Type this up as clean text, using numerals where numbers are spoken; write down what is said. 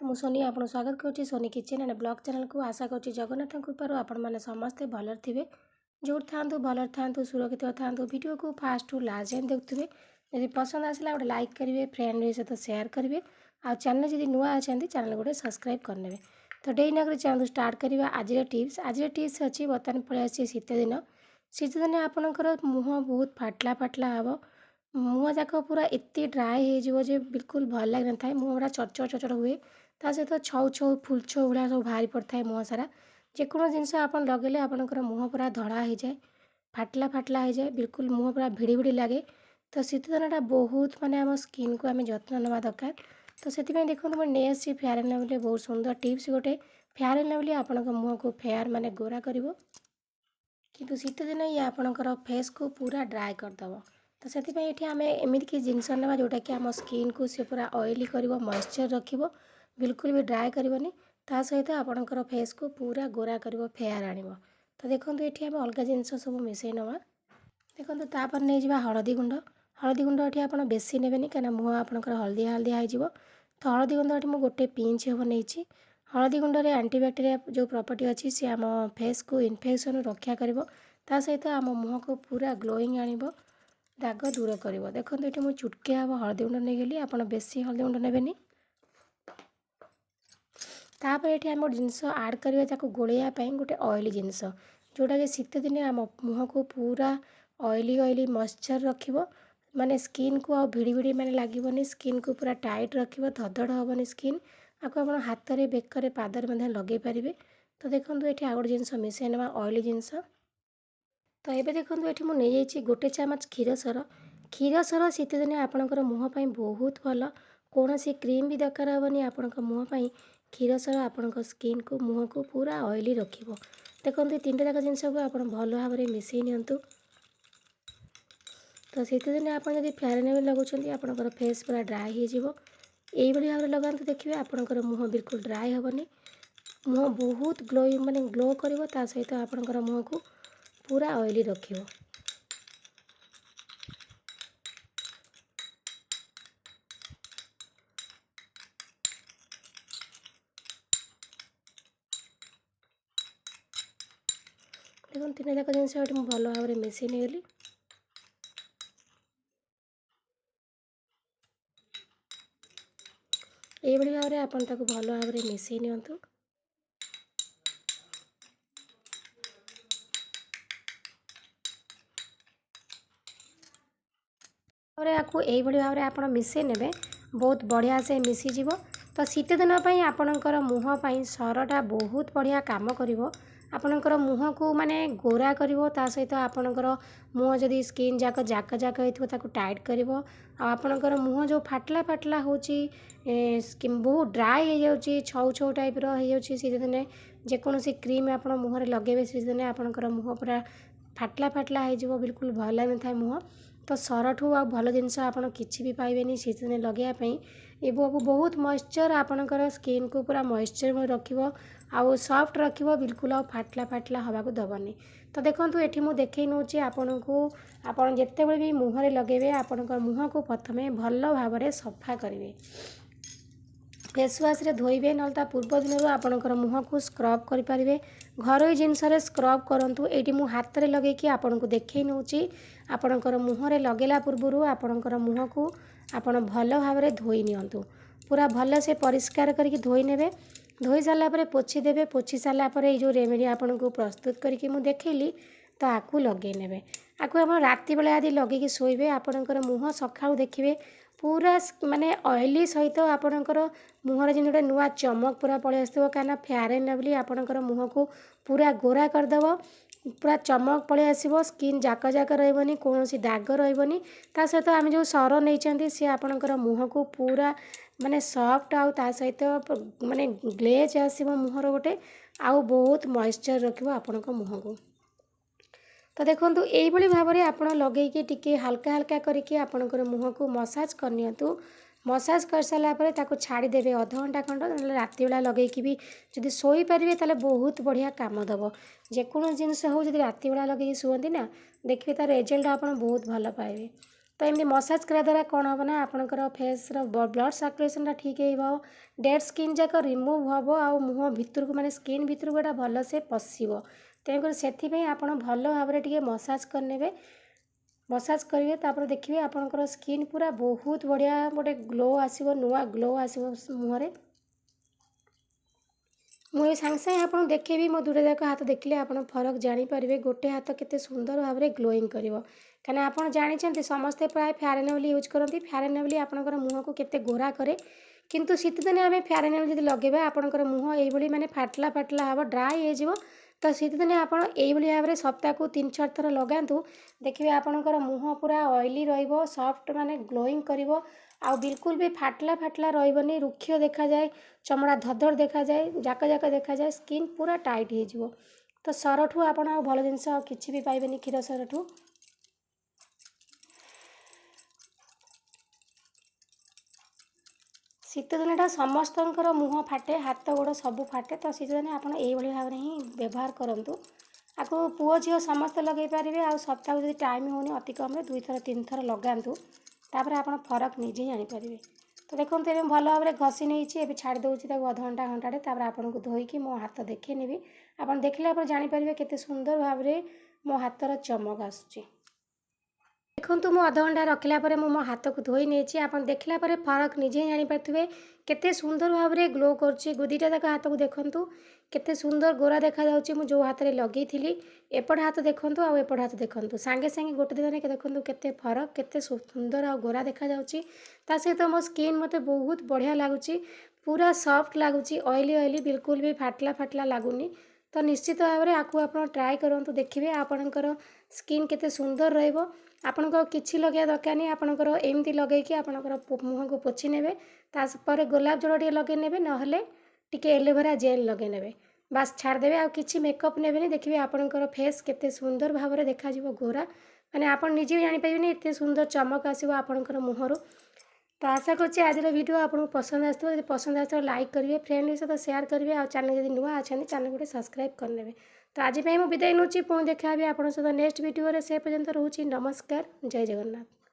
ମୁଁ सोनी आपको स्वागत करुँची Soni kitchen and blog channel को। आशा करुँची जगन्नाथ कृपार आपण मैंने समस्ते भलर थे जो था भलर था सुरक्षित था। वीडियो को फास्ट टू लास्ट जाए देखुए। यदि पसंद आसला गोटे लाइक करेंगे, फ्रेंड सहित शेयर करेंगे। आ चैनल जब नुआ अच्छा चैनल गोटे सब्सक्राइब करने। तो डे नगर चैनल स्टार्ट करवा। आज टिप्स अच्छी बर्तमान पलि शीत दिन। शीत दिन आपंकर मुँह बहुत फाटला फाटला हम। मुँह जाक पूरा एत ड्राए हो बिल्कुल भल लगे ना था। मुँह पूरा चरचर चरचर हुए। ता सहित छौ छौ फुल छौ भाया सब बाहरी पड़ता है मुँह सारा। जेको जिनस आप लगे आपंकर मुँह पूरा धड़ा हो जाए, फाटला फाटला हो जाए, बिल्कुल मुँह पूरा भिड़ी भिड़ी लगे। तो शीत दिनटा बहुत माने आम स्किन को आम जत्न नेवा दरकार। तो से देखो मुझे नहीं आसी फेयर एंड लवली बहुत सुंदर टिप्स गोटे। फेयर एंड लवली आपण मुँह को फेयर माने गोरा कर किंतु शीत दिन ये आपणकर फेस को पूरा ड्राए करदेव। तो से आम एमती जिनस ना जोटा कि आम स्किन को सी पूरा ऑयली कर मॉइस्चर रखिबो, बिल्कुल भी ड्राए करनी। ता सहित आपणकर फेस को पूरा गोरा कर फेयर आनिबो। तो देखो ये आम अलग जिनस सब मिसई नवा। देखो तापर नहीं जावा हलदी गुंड। हलदी गुंड ये आप बेसी नेबेनी कहीं मुँह आपंकर हलदिया हलदिया हो। तो हलदी गुंड ये गोटे पिंच हम नहीं। हलदी गुंड में एंटीबैक्टेरिया जो प्रॉपर्टी अच्छी सी आम फेस को इन्फेक्शन रक्षा कर। ता सहित आम मुँह को पूरा ग्लोइंग आनिबो, दाग दूर कर। देखो ये मुझे चुटके हम हलदी गुंड नहीं गली। आप बेसी हलदी गुंड नेबेनी। तापर ये आम जिनस आड करवा गोलैयापाई गोटे ऑयली जिनस जोटा कि शीत दिन आम मुँह को पूरा ऑयली ऑयली मॉइस्चर रखिबो। माने स्किन को आ भिड़ी भिड़ी माने लागबनी, स्किन को पूरा टाइट रखिबो, धड़धड़ हेबनी स्किन। आपको आप हाथ में बेकर पादर लगे पारे। तो देखो ये आउ गोटे जिनस मिसई ना ऑयली जिनस। तो ये देखो ये मुझे गोटे चामच क्षीर सर। क्षीर सर शीत दिन आपंकर मुँह बहुत भल। कौन सी क्रीम भी दरकार हेनी आपण मुँह क्षीर सर आपण स्किन को मुँह को पूरा ऑयली रखिबो। देखो तीन जाक जिनस को आप भल भाव में मिसई नियंतु। तो शीत दिन आप फेयर एंड लवली लगाउछंती आपंकर फेस पूरा ड्राए हो यही भाव में लगाते। देखिए आपंकर मुँह बिल्कुल ड्राए हेबनी। मुँह बहुत ग्लोइंग माने ग्लो कर सहित आपंकर मुँह को पूरा ऑयली रखिबो। देखो तीन जाक जिनस भल भाव में मिसई नहीं। ये भाव में आप भल भाव में मिसई नियंतु। आपको यही भाव में आप मिसई ने बहुत बढ़िया से मिसीज। तो शीत दिन आपणकर मुँह सरटा बहुत बढ़िया काम कर। आपणकर मुँह को माने गोरा कर सहित आपणकर मुँह जदि स्किन जाक जाक जाक हो टाइट कर। आपणकर मुँह जो फाटला फाटला हो स्किन बहुत ड्राए हो जाऊँगी, छौ छौ टाइप हो शीत दिन जेकोसी क्रीम आप मुँह में लगे शीत दिन आपणकर मुँह पूरा फाटला फाटला हो बिल्कुल भल लगे था मुँह। तो सरठू आ भल जिनस आप किसी भी पाइबेनी शीत दिन लगेवाई। ये बहुत मॉइस्चर आपणकर स्किन को पूरा मॉइस्चर में रखिबो, आउ सॉफ्ट रखिबो, बिल्कुल आ फाटला फाटला हवा को दबनी। तो देखो ये मुझे देखई नौ आपन को आपन जितेबाला भी मुँह में लगेबे आपणकर मुँह को प्रथमे भल भाव में सफा करेंगे। फेस वाश रे धोइबे ना पूर्व दिन आपणकर मुँह को स्क्रब करें। घरोई जिनस स्क्रब करूँ। ये मुझे हाथ में लगे आपन को देखई नौ आपणकर मुँह में लगेला पूर्व आपणकर मुँह को आपण भल भाव में धोई नियंतु। पूरा भल से परिष्कार करके धोई नेबे। धोई सारापर पोछीदेवे। पोछी सारापर ये जो रेमेडी आपन को प्रस्तुत करके मुझे देखली तो आपको लगे नेबे। आपको आप राति बेला यदि लगे शोबे आपणकर मुँह सकाळू देखिए पूरा माने ऑयली सहित आपणकर मुँह जिन गोटे नुआ चमक पूरा पलि आसो। कहीं फेयर एंड लवली आपणकर मुँह को पूरा गोरा करदेव, पूरा चमक पलि आसो। स्किन जाक जाक रही कौन दाग रही। ता सहित आम जो सर नहीं सी आपणकर मुँह को पूरा माने सॉफ्ट आउ ता सहित माने ग्लेज आसो मुँहर गोटे आउ बहुत मॉइस्चर रखिबो आपणक मुँह को। तो देखो यही भाव में आप लगे टिके हल्का हल्का करके आपणकर मुँह को मसाज करनियंतु। मसाज कर सारापर छाड़देवे अध घंटा खंड राति बेला लगे भी जदि शोई पारे ताले बहुत बढ़िया काम दब। जेको जिनस हो जदि राति बेला लगे शुअती ना देखिए तार रिजल्ट आप बहुत भल पाइबे। तो एमती मसाज करा द्वारा कौन हम ना आपणकर फेस्र ब्लड सर्कुलेशन ठीक हो डेड स्किन जाक रिमूव हम आ मुँह भितर को माने स्किन भितर को भल से पशिब तेणुकर से आप भल भाव टे मसाज करने मसाज करेंगे तापर देखिए आपणकर स्किन पूरा बहुत बढ़िया गोटे ग्लो आसो नुआ ग्लो आसो मुहरे मुझे सांगे सांगे आपको देखेबी मो दुटा जाक हाथ देखले आप फरक जानीपारे गोटे हाथ केते सुंदर भाव में ग्लोईंग कर कहीं आप जानते समस्ते प्राय फेयर एंड लवली यूज करती फेयर एंड लवली आपंकर मुँह को केते गोरा करे किंतु शीत दिने आम फेयर एंड लवली लगेगा आपंकर मुँह ये माने फाटला फाटला हम ड्राए हो तो शीत दिने आप भाव में सप्ताह को 3-4 थर लगातु देखिए आपंकर मुँह पूरा ऑयली रफ्ट माने ग्लोईंग कर आ बिल्कुल भी फाटला फाटला रही रुक्ष देखा जाए चमड़ा धड़धड़ देखा जाए जाक जाक देखा जाए स्किन पूरा टाइट हो तो सरठू आप भल जिनस किसी भी पाइबेनी क्षीर सरठू शीत दिनटा समस्त मुँह फाटे हाथ गोड़ सब फाटे तो शीत दिन आप भाव में ही व्यवहार करूँ आपको पुओ झील समस्त लगे पारे आ सप्ताह जो टाइम होनी अति कम 2 थर 3 थर लगातु तापर आप फरक निजे जानीपारे तो देखो ये भल भाव में घसी नहीं छाड़ दूसरी अध घंटा घंटाटे तापर आपको धोईकी मो हाथ देखे नेबी आप देखले आप जानीपारे केते सुंदर भाव में मो हाथर चमक आसुची देखो मो अध घंटा रखला मो हाथ को धोई नहीं आप देखला फरक निजे जानीपारे केते सुंदर भाव में ग्लो कर दुईटा जाक हाथ को देखूँ केते सुंदर गोरा देखा जाउची मु जो हाथ में लगे थी एपट हाथ देखूँ आउ एपट हाथ देखूँ सांगे सांगे गोटे दिन में देखूँ केते फरक केते सुंदर आ गोरा देखा जाउची ता सहित मो स्किन मते बहुत बढ़िया लगुच पूरा सॉफ्ट लगुच ऑयली ऑयली बिल्कुल भी फाटला फाटला लगुनी तो निश्चित भाव में आपको आप ट्राए करूँ देखिए आपणकर स्किन केते सुंदर रहिबो आपनको किछि लगे दरकार नहीं आपणकर एमती लगेकि आपणकर मुँह को पोछि नेबे तापर गोलाप जल टे लगे नेबे नहले टिके एलोवेरा जेल लगे नेबे बास छाड़देवे आ किछि मेकअप नेबेनी देखिए आपणकर फेस केते सुंदर भाव में देखा जिवो गोरा माने आपण निजे जानि पाइबेनी एते सुंदर चमक आसीबो आपणकर मुहरु तो आशा करछि आज वीडियो आपको पसंद आसो यदि पसंद आस लाइक करेंगे फ्रेंड सहित शेयर करेंगे आ चैनल यदि नुआ अच्छा चैनल गोटे सब्सक्राइब करने तो आज मुझे विदाय नौची पुणी देखा आपन सहित नेक्स्ट वीडियो से पर्यंत रोची नमस्कार जय जगन्नाथ।